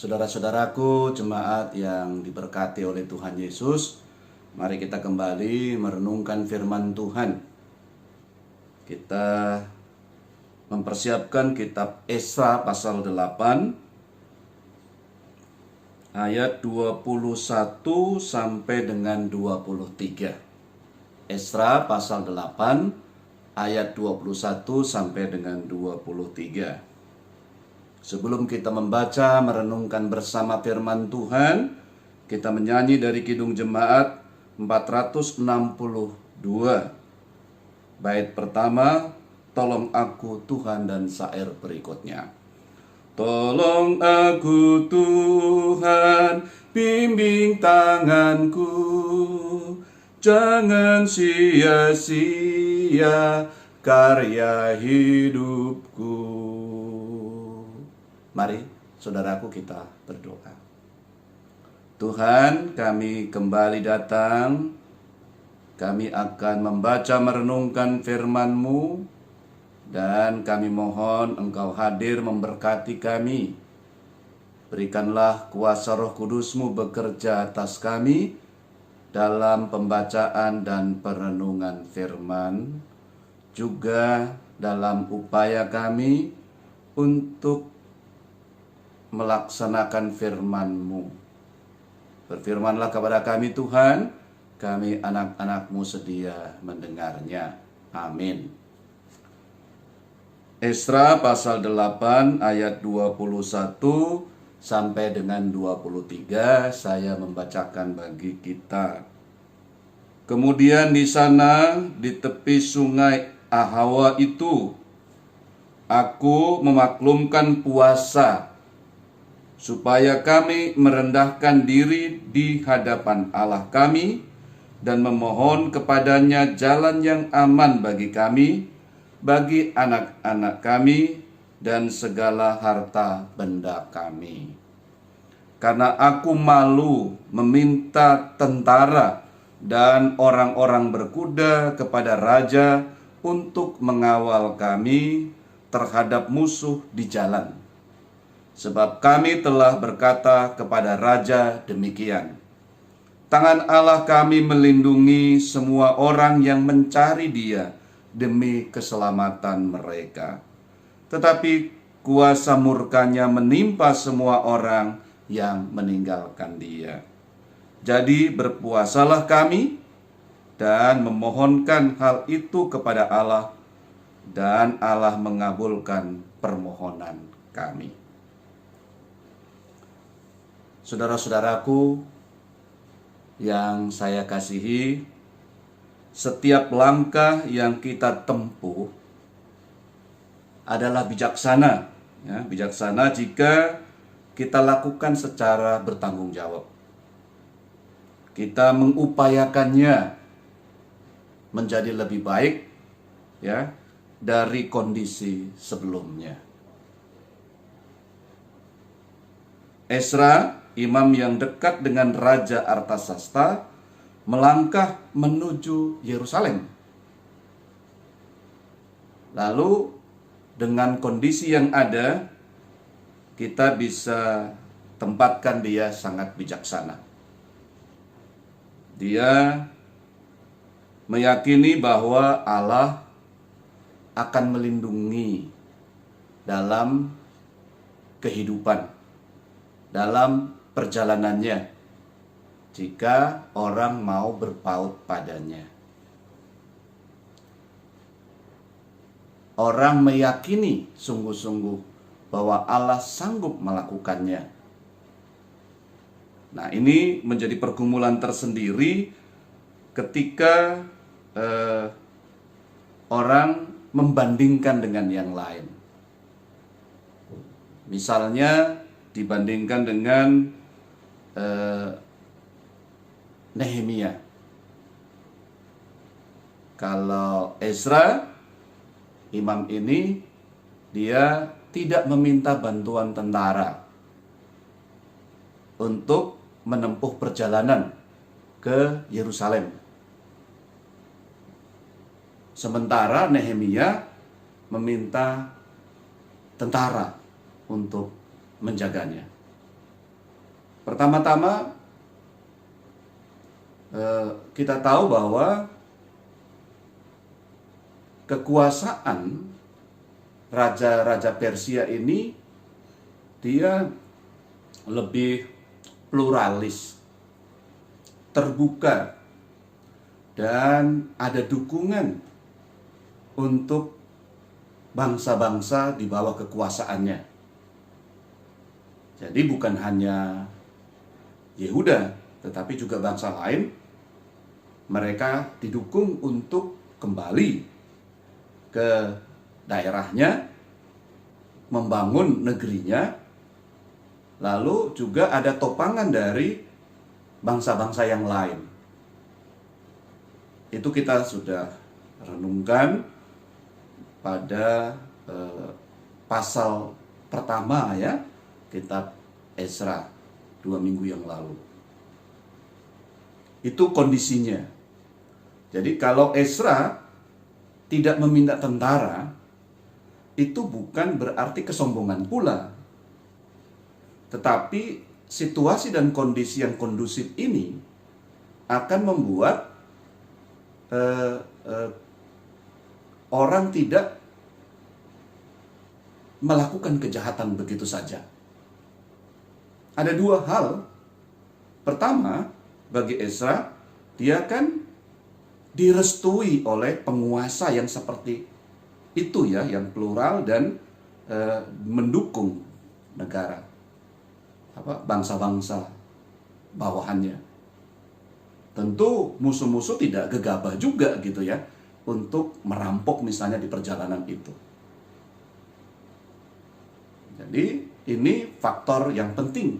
Saudara-saudaraku, jemaat yang diberkati oleh Tuhan Yesus, mari kita kembali merenungkan firman Tuhan. Kita mempersiapkan kitab Esra pasal 8 ayat 21 sampai dengan 23. Esra pasal 8 ayat 21 sampai dengan 23. Sebelum kita membaca, merenungkan bersama firman Tuhan, kita menyanyi dari Kidung Jemaat 462. Bait pertama, Tolong Aku Tuhan, dan syair berikutnya. Tolong aku Tuhan, bimbing tanganku, jangan sia-sia karya hidupku. Mari saudaraku kita berdoa. Tuhan, kami kembali datang. Kami akan membaca merenungkan firman-Mu, dan kami mohon Engkau hadir memberkati kami. Berikanlah kuasa Roh Kudus-Mu bekerja atas kami dalam pembacaan dan perenungan firman, juga dalam upaya kami untuk melaksanakan firman-Mu. Berfirmanlah kepada kami Tuhan, kami anak-anak-Mu sedia mendengarnya. Amin. Esra pasal 8 ayat 21 sampai dengan 23 saya membacakan bagi kita. Kemudian di sana di tepi sungai Ahawa itu, aku memaklumkan puasa supaya kami merendahkan diri di hadapan Allah kami dan memohon kepadanya jalan yang aman bagi kami, bagi anak-anak kami, dan segala harta benda kami. Karena aku malu meminta tentara dan orang-orang berkuda kepada raja untuk mengawal kami terhadap musuh di jalan. Sebab kami telah berkata kepada raja demikian, tangan Allah kami melindungi semua orang yang mencari Dia demi keselamatan mereka. Tetapi kuasa murkanya menimpa semua orang yang meninggalkan Dia. Jadi berpuasalah kami dan memohonkan hal itu kepada Allah, dan Allah mengabulkan permohonan kami. Saudara-saudaraku yang saya kasihi, setiap langkah yang kita tempuh adalah bijaksana. Ya, bijaksana jika kita lakukan secara bertanggung jawab. Kita mengupayakannya menjadi lebih baik, ya, dari kondisi sebelumnya. Esra, imam yang dekat dengan Raja Artasasta, melangkah menuju Yerusalem. Lalu dengan kondisi yang ada, kita bisa tempatkan dia sangat bijaksana. Dia meyakini bahwa Allah akan melindungi dalam kehidupan, dalam perjalanannya, jika orang mau berpaut padanya. Orang meyakini sungguh-sungguh bahwa Allah sanggup melakukannya. Nah, ini menjadi pergumulan tersendiri ketika orang membandingkan dengan yang lain. Misalnya dibandingkan dengan Nehemia. Kalau Ezra, imam ini, dia tidak meminta bantuan tentara untuk menempuh perjalanan ke Yerusalem. Sementara Nehemia meminta tentara untuk menjaganya. Pertama-tama kita tahu bahwa kekuasaan raja-raja Persia ini dia lebih pluralis, terbuka, dan ada dukungan untuk bangsa-bangsa di bawah kekuasaannya. Jadi bukan hanya Yehuda, tetapi juga bangsa lain, mereka didukung untuk kembali ke daerahnya, membangun negerinya. Lalu juga ada topangan dari bangsa-bangsa yang lain. Itu kita sudah renungkan pada pasal pertama ya, kitab Ezra 2 minggu yang lalu. Itu kondisinya. Jadi kalau Ezra tidak meminta tentara, itu bukan berarti kesombongan pula. Tetapi situasi dan kondisi yang kondusif ini akan membuat orang tidak melakukan kejahatan begitu saja. Ada dua hal. Pertama, bagi Ezra, dia kan direstui oleh penguasa yang seperti itu ya, yang plural dan mendukung negara, bangsa-bangsa bawahannya. Tentu musuh-musuh tidak gegabah juga gitu ya untuk merampok misalnya di perjalanan itu. Jadi ini faktor yang penting.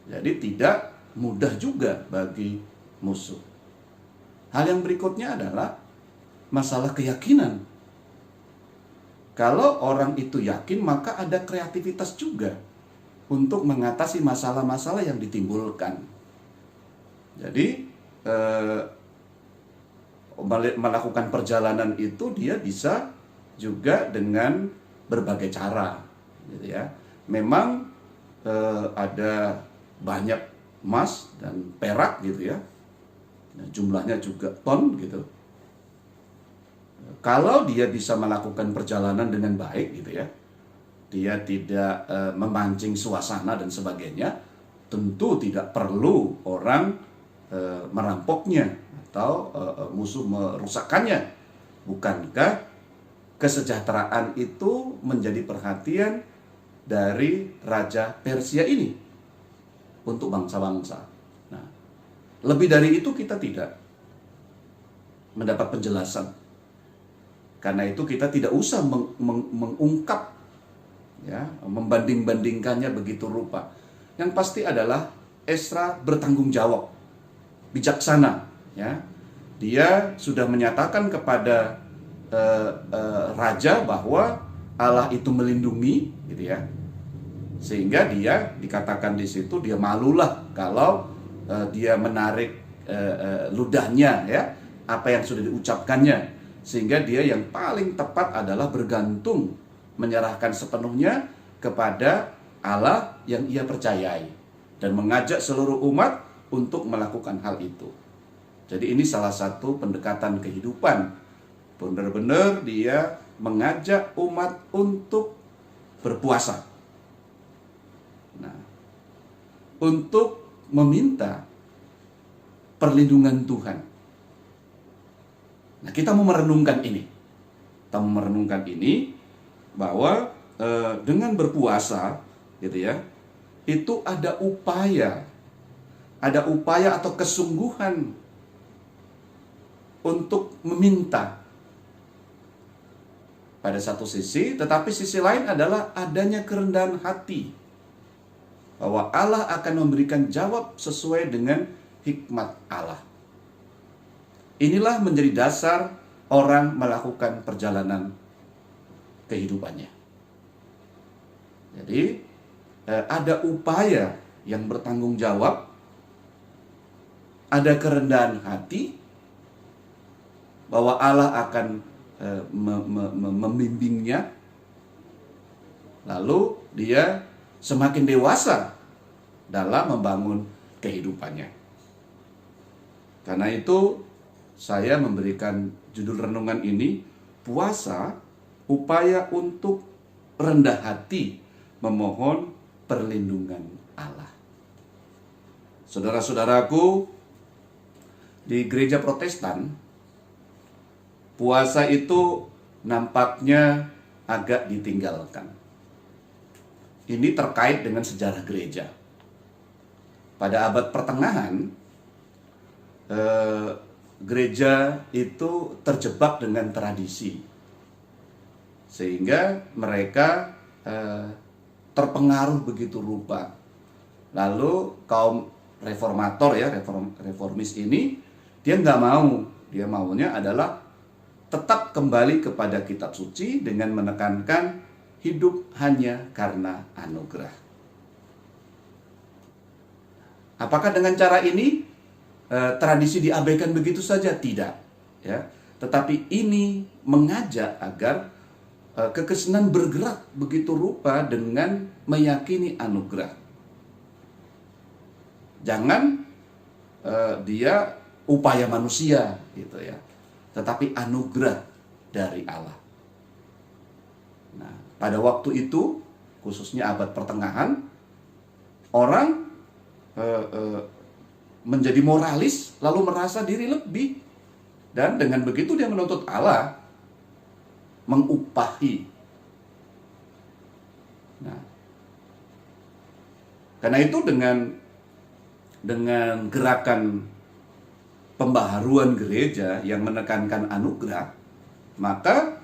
Jadi tidak mudah juga bagi musuh. Hal yang berikutnya adalah masalah keyakinan. Kalau orang itu yakin, maka ada kreativitas juga untuk mengatasi masalah-masalah yang ditimbulkan. Jadi melakukan perjalanan itu dia bisa juga dengan berbagai cara, gitu ya. Memang ada banyak emas dan perak gitu ya, jumlahnya juga ton gitu. Kalau dia bisa melakukan perjalanan dengan baik gitu ya, dia tidak memancing suasana dan sebagainya, tentu tidak perlu orang merampoknya atau musuh merusakkannya. Bukankah kesejahteraan itu menjadi perhatian dari Raja Persia ini untuk bangsa-bangsa? Nah, lebih dari itu kita tidak mendapat penjelasan. Karena itu kita tidak usah mengungkap ya, membanding-bandingkannya begitu rupa. Yang pasti adalah Ezra bertanggung jawab, bijaksana ya. Dia sudah menyatakan kepada raja bahwa Allah itu melindungi gitu ya. Sehingga dia dikatakan di situ dia malulah kalau dia menarik ludahnya ya, apa yang sudah diucapkannya. Sehingga dia yang paling tepat adalah bergantung, menyerahkan sepenuhnya kepada Allah yang ia percayai, dan mengajak seluruh umat untuk melakukan hal itu. Jadi ini salah satu pendekatan kehidupan. Benar-benar dia mengajak umat untuk berpuasa. Nah, untuk meminta perlindungan Tuhan. Nah, kita mau merenungkan ini. Kita mau merenungkan ini bahwa dengan berpuasa gitu ya, itu ada upaya atau kesungguhan untuk meminta pada satu sisi, tetapi sisi lain adalah adanya kerendahan hati bahwa Allah akan memberikan jawab sesuai dengan hikmat Allah. Inilah menjadi dasar orang melakukan perjalanan kehidupannya. Jadi ada upaya yang bertanggung jawab, ada kerendahan hati bahwa Allah akan membimbingnya. Lalu dia semakin dewasa dalam membangun kehidupannya. Karena itu saya memberikan judul renungan ini, puasa, upaya untuk rendah hati memohon perlindungan Allah. Saudara-saudaraku, di gereja Protestan, puasa itu nampaknya agak ditinggalkan. Ini terkait dengan sejarah gereja. Pada abad pertengahan, gereja itu terjebak dengan tradisi, sehingga mereka terpengaruh begitu rupa. Lalu kaum reformator ya, reformis ini, dia nggak mau, dia maunya adalah tetap kembali kepada kitab suci dengan menekankan hidup hanya karena anugerah. Apakah dengan cara ini tradisi diabaikan begitu saja? Tidak, ya. Tetapi ini mengajak agar kekristenan bergerak begitu rupa dengan meyakini anugerah. Jangan dia upaya manusia gitu ya, tetapi anugerah dari Allah. Nah, pada waktu itu, khususnya abad pertengahan, orang menjadi moralis, lalu merasa diri lebih, dan dengan begitu dia menuntut Allah mengupahi. Nah, karena itu dengan gerakan pembaharuan gereja yang menekankan anugerah, maka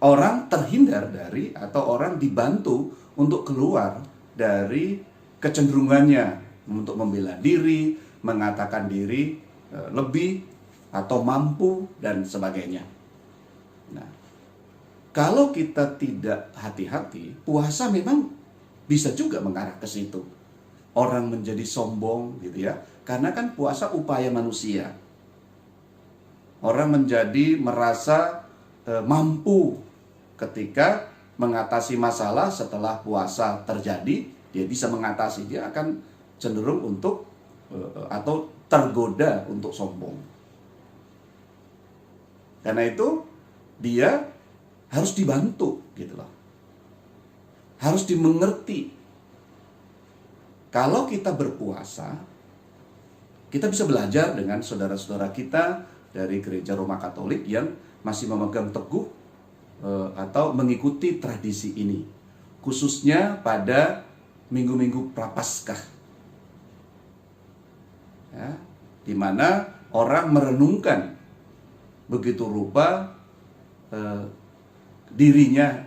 orang terhindar dari, atau orang dibantu untuk keluar dari kecenderungannya untuk membela diri, mengatakan diri lebih atau mampu dan sebagainya. Nah, kalau kita tidak hati-hati, puasa memang bisa juga mengarah ke situ. Orang menjadi sombong gitu ya, karena kan puasa upaya manusia. Orang menjadi merasa mampu ketika mengatasi masalah setelah puasa terjadi. Dia bisa mengatasi, dia akan cenderung untuk atau tergoda untuk sombong. Karena itu dia harus dibantu gitu loh. Harus dimengerti. Kalau kita berpuasa, kita bisa belajar dengan saudara-saudara kita dari Gereja Roma Katolik yang masih memegang teguh atau mengikuti tradisi ini, khususnya pada minggu-minggu Prapaskah, ya, di mana orang merenungkan begitu rupa dirinya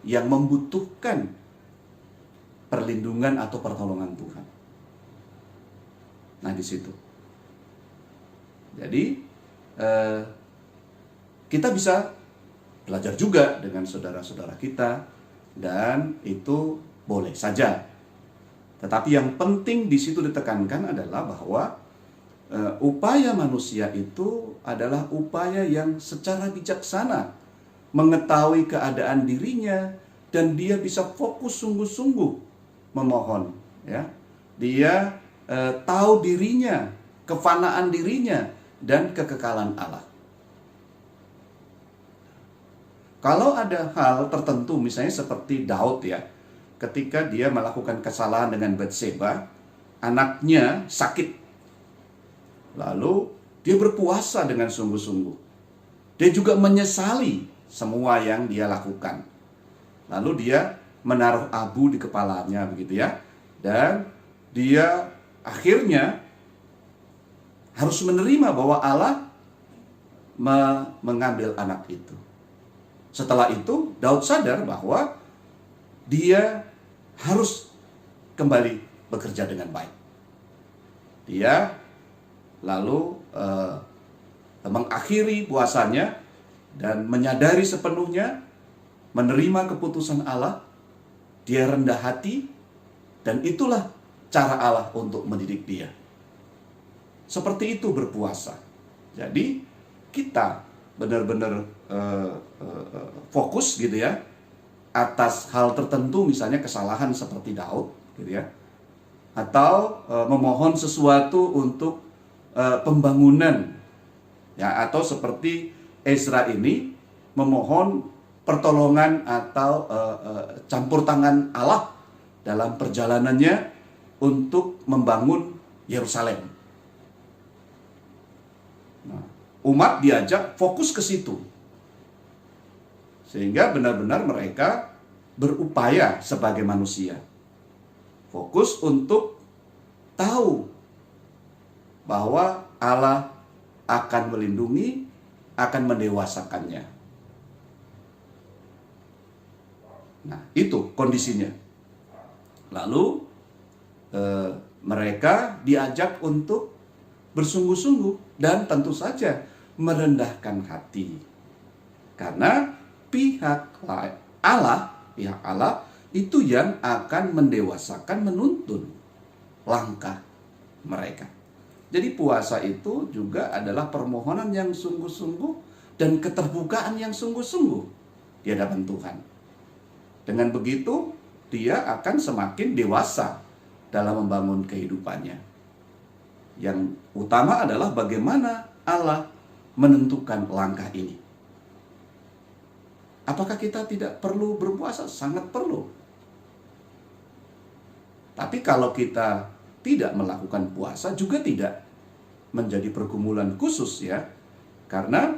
yang membutuhkan perlindungan atau pertolongan Tuhan. Nah, di situ. Jadi kita bisa belajar juga dengan saudara-saudara kita, dan itu boleh saja. Tetapi yang penting di situ ditekankan adalah bahwa upaya manusia itu adalah upaya yang secara bijaksana mengetahui keadaan dirinya, dan dia bisa fokus sungguh-sungguh memohon, ya. Dia tahu dirinya, kefanaan dirinya, dan kekekalan Allah. Kalau ada hal tertentu, misalnya seperti Daud ya, ketika dia melakukan kesalahan dengan Batseba, anaknya sakit. Lalu dia berpuasa dengan sungguh-sungguh. Dia juga menyesali semua yang dia lakukan. Lalu dia menaruh abu di kepalanya begitu ya. Dan dia akhirnya harus menerima bahwa Allah mengambil anak itu. Setelah itu Daud sadar bahwa dia harus kembali bekerja dengan baik. Dia lalu mengakhiri puasanya dan menyadari sepenuhnya, menerima keputusan Allah. Dia rendah hati, dan itulah cara Allah untuk mendidik dia. Seperti itu berpuasa. Jadi kita benar-benar fokus gitu ya atas hal tertentu, misalnya kesalahan seperti Daud gitu ya. Atau memohon sesuatu untuk pembangunan, ya, atau seperti Ezra ini memohon pertolongan atau campur tangan Allah dalam perjalanannya untuk membangun Yerusalem. Nah, umat diajak fokus ke situ, sehingga benar-benar mereka berupaya sebagai manusia, fokus untuk tahu bahwa Allah akan melindungi, akan mendewasakannya. Nah, itu kondisinya. Lalu mereka diajak untuk bersungguh-sungguh dan tentu saja merendahkan hati. Karena pihak Allah itu yang akan mendewasakan, menuntun langkah mereka. Jadi puasa itu juga adalah permohonan yang sungguh-sungguh dan keterbukaan yang sungguh-sungguh di hadapan Tuhan. Dengan begitu, dia akan semakin dewasa dalam membangun kehidupannya. Yang utama adalah bagaimana Allah menentukan langkah ini. Apakah kita tidak perlu berpuasa? Sangat perlu. Tapi kalau kita tidak melakukan puasa juga tidak menjadi pergumulan khusus, ya. Karena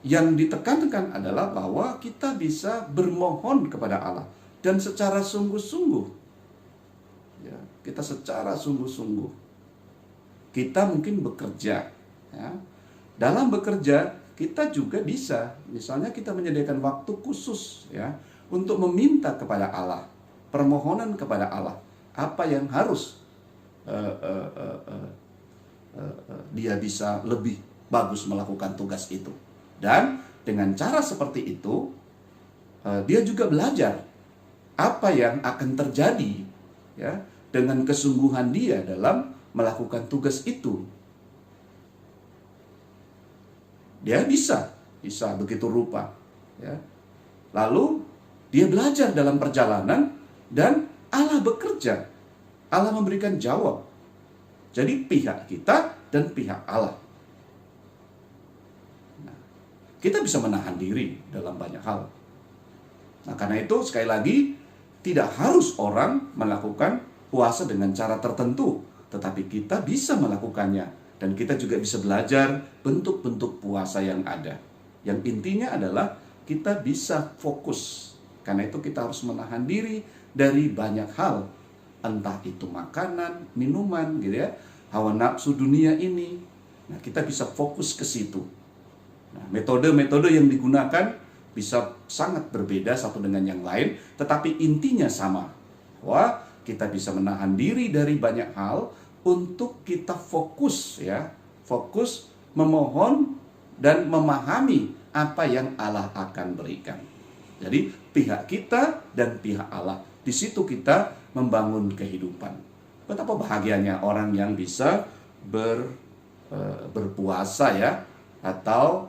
yang ditekankan adalah bahwa kita bisa bermohon kepada Allah dan secara sungguh-sungguh. Ya, kita secara sungguh-sungguh. Kita mungkin bekerja, ya. Dalam bekerja kita juga bisa, misalnya kita menyediakan waktu khusus, ya, untuk meminta kepada Allah, permohonan kepada Allah, apa yang harus dia bisa lebih bagus melakukan tugas itu. Dan dengan cara seperti itu, dia juga belajar apa yang akan terjadi, ya, dengan kesungguhan dia dalam melakukan tugas itu. Dia bisa begitu rupa, ya. Lalu dia belajar dalam perjalanan dan Allah bekerja. Allah memberikan jawab. Jadi pihak kita dan pihak Allah. Nah, kita bisa menahan diri dalam banyak hal. Nah, karena itu sekali lagi tidak harus orang melakukan puasa dengan cara tertentu, tetapi kita bisa melakukannya dan kita juga bisa belajar bentuk-bentuk puasa yang ada. Yang intinya adalah kita bisa fokus. Karena itu kita harus menahan diri dari banyak hal, entah itu makanan, minuman, gitu ya, hawa nafsu dunia ini. Nah, kita bisa fokus ke situ. Nah, metode-metode yang digunakan bisa sangat berbeda satu dengan yang lain, tetapi intinya sama, bahwa kita bisa menahan diri dari banyak hal untuk kita fokus, ya, fokus memohon dan memahami apa yang Allah akan berikan. Jadi pihak kita dan pihak Allah, di situ kita membangun kehidupan. Betapa bahagianya orang yang bisa berpuasa, ya, atau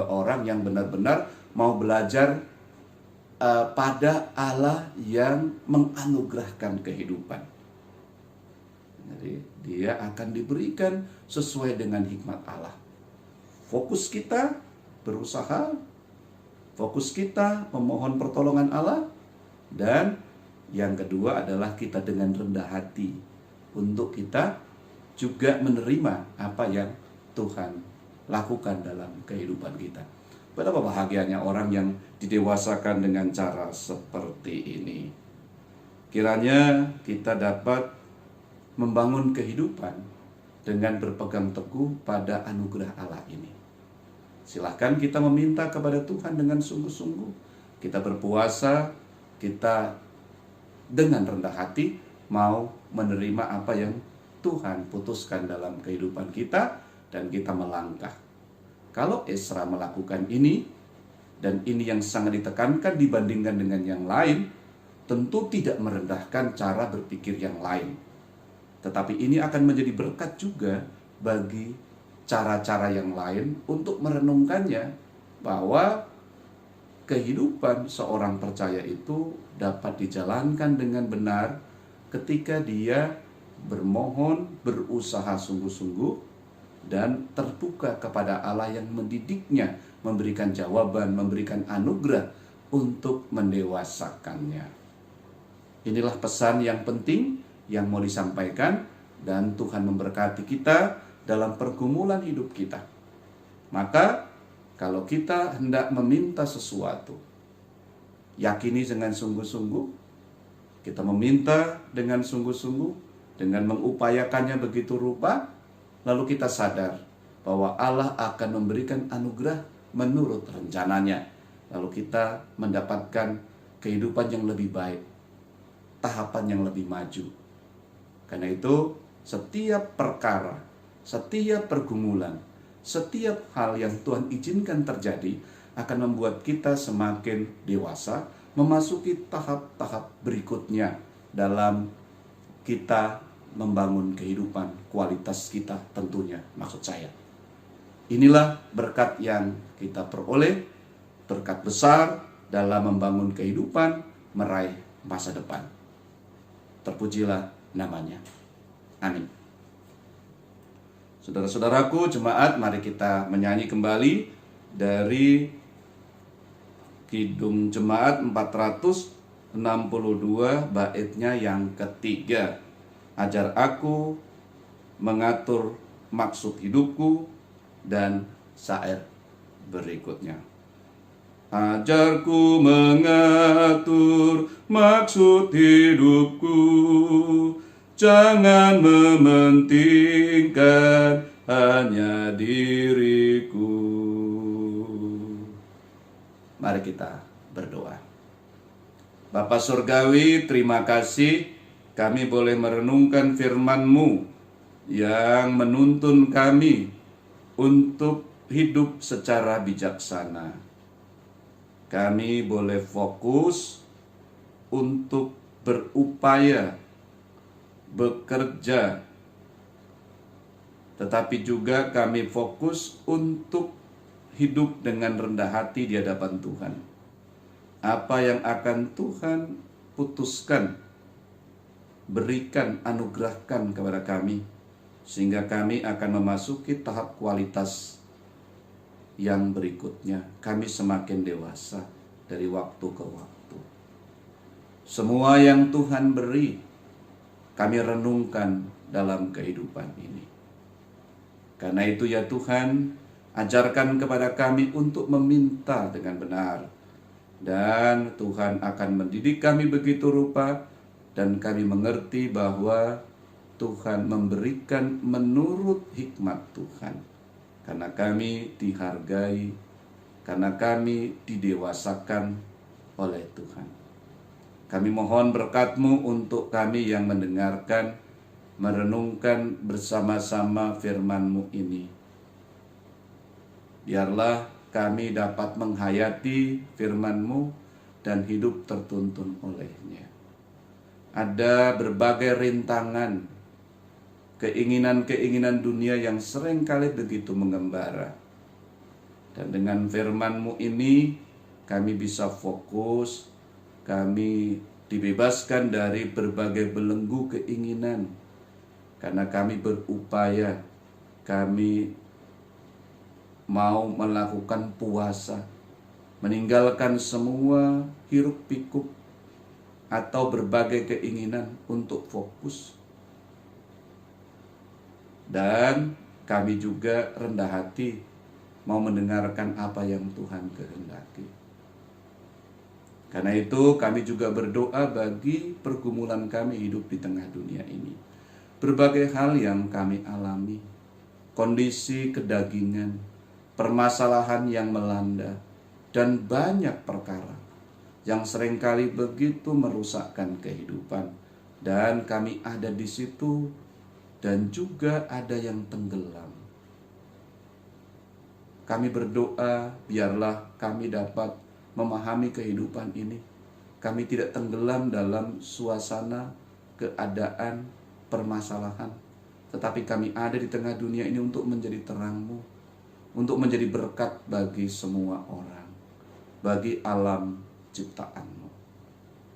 orang yang benar-benar mau belajar pada Allah yang menganugerahkan kehidupan. Jadi dia akan diberikan sesuai dengan hikmat Allah. Fokus kita berusaha, fokus kita memohon pertolongan Allah, dan yang kedua adalah kita dengan rendah hati untuk kita juga menerima apa yang Tuhan lakukan dalam kehidupan kita. Betapa bahagianya orang yang didewasakan dengan cara seperti ini. Kiranya kita dapat membangun kehidupan dengan berpegang teguh pada anugerah Allah ini. Silahkan kita meminta kepada Tuhan dengan sungguh-sungguh. Kita berpuasa, kita dengan rendah hati mau menerima apa yang Tuhan putuskan dalam kehidupan kita, dan kita melangkah. Kalau Ezra melakukan ini, dan ini yang sangat ditekankan dibandingkan dengan yang lain, tentu tidak merendahkan cara berpikir yang lain. Tetapi ini akan menjadi berkat juga bagi cara-cara yang lain untuk merenungkannya, bahwa kehidupan seorang percaya itu dapat dijalankan dengan benar ketika dia bermohon, berusaha sungguh-sungguh, dan terbuka kepada Allah yang mendidiknya, memberikan jawaban, memberikan anugerah untuk mendewasakannya. Inilah pesan yang penting yang mau disampaikan, dan Tuhan memberkati kita dalam pergumulan hidup kita. Maka kalau kita hendak meminta sesuatu, yakini dengan sungguh-sungguh, kita meminta dengan sungguh-sungguh, dengan mengupayakannya begitu rupa, lalu kita sadar bahwa Allah akan memberikan anugerah menurut rencananya. Lalu kita mendapatkan kehidupan yang lebih baik, tahapan yang lebih maju. Karena itu, setiap perkara, setiap pergumulan, setiap hal yang Tuhan izinkan terjadi akan membuat kita semakin dewasa, memasuki tahap-tahap berikutnya dalam kita membangun kehidupan, kualitas kita tentunya, maksud saya. Inilah berkat yang kita peroleh, berkat besar dalam membangun kehidupan, meraih masa depan. Terpujilah namanya. Amin. Saudara-saudaraku, jemaat, mari kita menyanyi kembali dari Kidung Jemaat 462, baitnya yang ketiga. Ajar aku mengatur maksud hidupku, dan syair berikutnya. Ajarku mengatur maksud hidupku, jangan mementingkan hanya diriku. Mari kita berdoa. Bapa Surgawi, terima kasih kami boleh merenungkan firman-Mu yang menuntun kami untuk hidup secara bijaksana. Kami boleh fokus untuk berupaya, bekerja, tetapi juga kami fokus untuk hidup dengan rendah hati di hadapan Tuhan. Apa yang akan Tuhan putuskan, berikan, anugerahkan kepada kami, sehingga kami akan memasuki tahap kualitas yang berikutnya. Kami semakin dewasa dari waktu ke waktu. Semua yang Tuhan beri, kami renungkan dalam kehidupan ini. Karena itu ya Tuhan, ajarkan kepada kami untuk meminta dengan benar. Dan Tuhan akan mendidik kami begitu rupa, dan kami mengerti bahwa Tuhan memberikan menurut hikmat Tuhan. Karena kami dihargai, karena kami didewasakan oleh Tuhan. Kami mohon berkat-Mu untuk kami yang mendengarkan, merenungkan bersama-sama firman-Mu ini. Biarlah kami dapat menghayati firman-Mu dan hidup tertuntun olehnya. Ada berbagai rintangan, keinginan-keinginan dunia yang seringkali begitu mengembara. Dan dengan firman-Mu ini, kami bisa fokus, kami dibebaskan dari berbagai belenggu keinginan. Karena kami berupaya, kami mau melakukan puasa, meninggalkan semua hiruk pikuk atau berbagai keinginan untuk fokus. Dan kami juga rendah hati mau mendengarkan apa yang Tuhan kehendaki. Karena itu kami juga berdoa bagi pergumulan kami hidup di tengah dunia ini. Berbagai hal yang kami alami, kondisi kedagingan, permasalahan yang melanda, dan banyak perkara yang seringkali begitu merusakkan kehidupan. Dan kami ada di situ, dan juga ada yang tenggelam. Kami berdoa, biarlah kami dapat memahami kehidupan ini. Kami tidak tenggelam dalam suasana, keadaan, permasalahan. Tetapi kami ada di tengah dunia ini untuk menjadi terang-Mu, untuk menjadi berkat bagi semua orang, bagi alam ciptaan-Mu.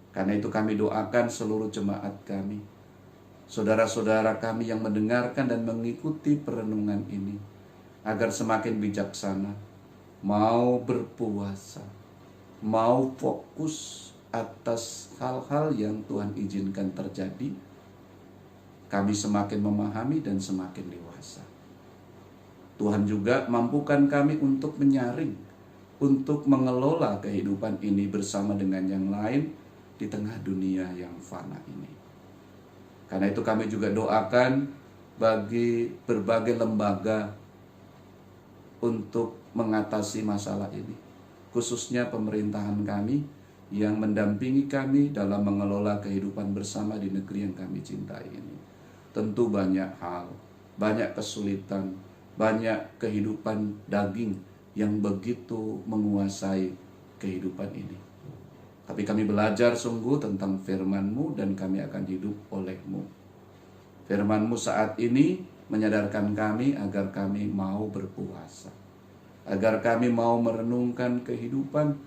Karena itu kami doakan seluruh jemaat kami, saudara-saudara kami yang mendengarkan dan mengikuti perenungan ini, agar semakin bijaksana, mau berpuasa, mau fokus atas hal-hal yang Tuhan izinkan terjadi. Kami semakin memahami dan semakin dewasa. Tuhan juga mampukan kami untuk menyaring, untuk mengelola kehidupan ini bersama dengan yang lain di tengah dunia yang fana ini. Karena itu kami juga doakan bagi berbagai lembaga untuk mengatasi masalah ini, khususnya pemerintahan kami yang mendampingi kami dalam mengelola kehidupan bersama di negeri yang kami cintai ini. Tentu banyak hal, banyak kesulitan, banyak kehidupan daging yang begitu menguasai kehidupan ini. Tapi kami belajar sungguh tentang firman-Mu dan kami akan hidup oleh-Mu. Firman-Mu saat ini menyadarkan kami agar kami mau berpuasa, agar kami mau merenungkan kehidupan,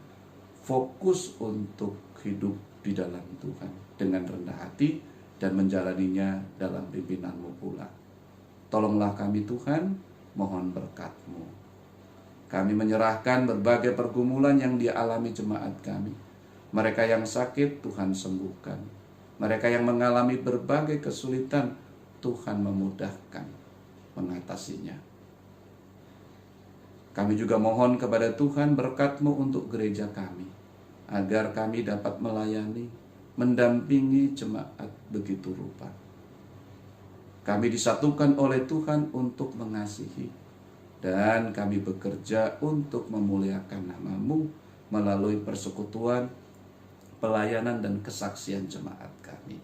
fokus untuk hidup di dalam Tuhan dengan rendah hati dan menjalaninya dalam pimpinan-Mu pula. Tolonglah kami Tuhan, mohon berkat-Mu. Kami menyerahkan berbagai pergumulan yang dialami jemaat kami. Mereka yang sakit, Tuhan sembuhkan. Mereka yang mengalami berbagai kesulitan, Tuhan memudahkan mengatasinya. Kami juga mohon kepada Tuhan berkat-Mu untuk gereja kami, agar kami dapat melayani, mendampingi jemaat begitu rupa. Kami disatukan oleh Tuhan untuk mengasihi, dan kami bekerja untuk memuliakan nama-Mu melalui persekutuan, pelayanan dan kesaksian jemaat kami.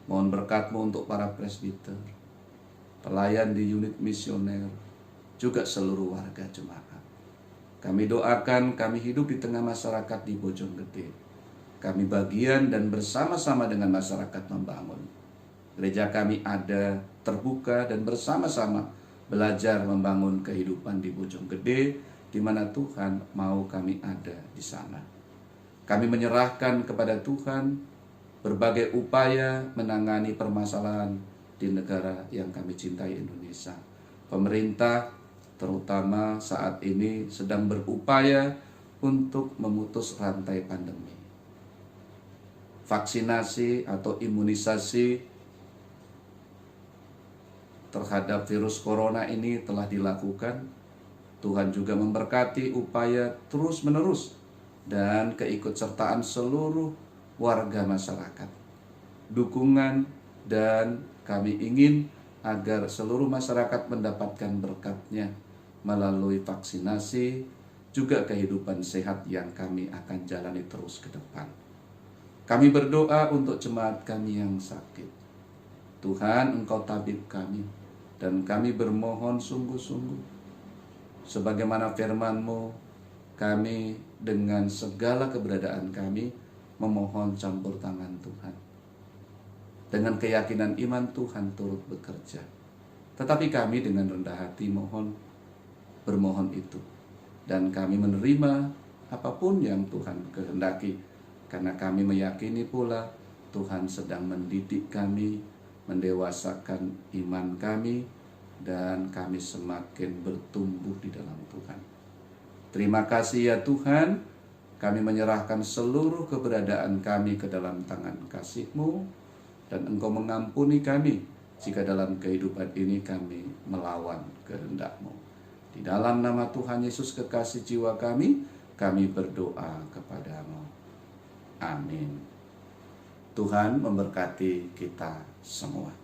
Mohon berkat-Mu untuk para presbiter, pelayan di unit misioner, juga seluruh warga jemaat. Kami doakan kami hidup di tengah masyarakat di Bojonggede. Kami bagian dan bersama-sama dengan masyarakat membangun. Gereja kami ada, terbuka dan bersama-sama belajar membangun kehidupan di Bojonggede, di mana Tuhan mau kami ada di sana. Kami menyerahkan kepada Tuhan berbagai upaya menangani permasalahan di negara yang kami cintai, Indonesia. Pemerintah terutama saat ini sedang berupaya untuk memutus rantai pandemi. Vaksinasi atau imunisasi terhadap virus corona ini telah dilakukan. Tuhan juga memberkati upaya terus-menerus dan keikutsertaan seluruh warga masyarakat. Dukungan, dan kami ingin agar seluruh masyarakat mendapatkan berkat-Nya melalui vaksinasi, juga kehidupan sehat yang kami akan jalani terus ke depan. Kami berdoa untuk jemaat kami yang sakit. Tuhan, Engkau tabib kami, dan kami bermohon sungguh-sungguh, sebagaimana firman-Mu, kami dengan segala keberadaan kami memohon campur tangan Tuhan. Dengan keyakinan iman Tuhan turut bekerja. Tetapi kami dengan rendah hati bermohon itu. Dan kami menerima apapun yang Tuhan kehendaki. Karena kami meyakini pula Tuhan sedang mendidik kami, mendewasakan iman kami, dan kami semakin bertumbuh di dalam Tuhan. Terima kasih ya Tuhan, kami menyerahkan seluruh keberadaan kami ke dalam tangan kasih-Mu, dan Engkau mengampuni kami jika dalam kehidupan ini kami melawan kehendak-Mu. Di dalam nama Tuhan Yesus kekasih jiwa kami berdoa kepada-Mu. Amin. Tuhan memberkati kita semua.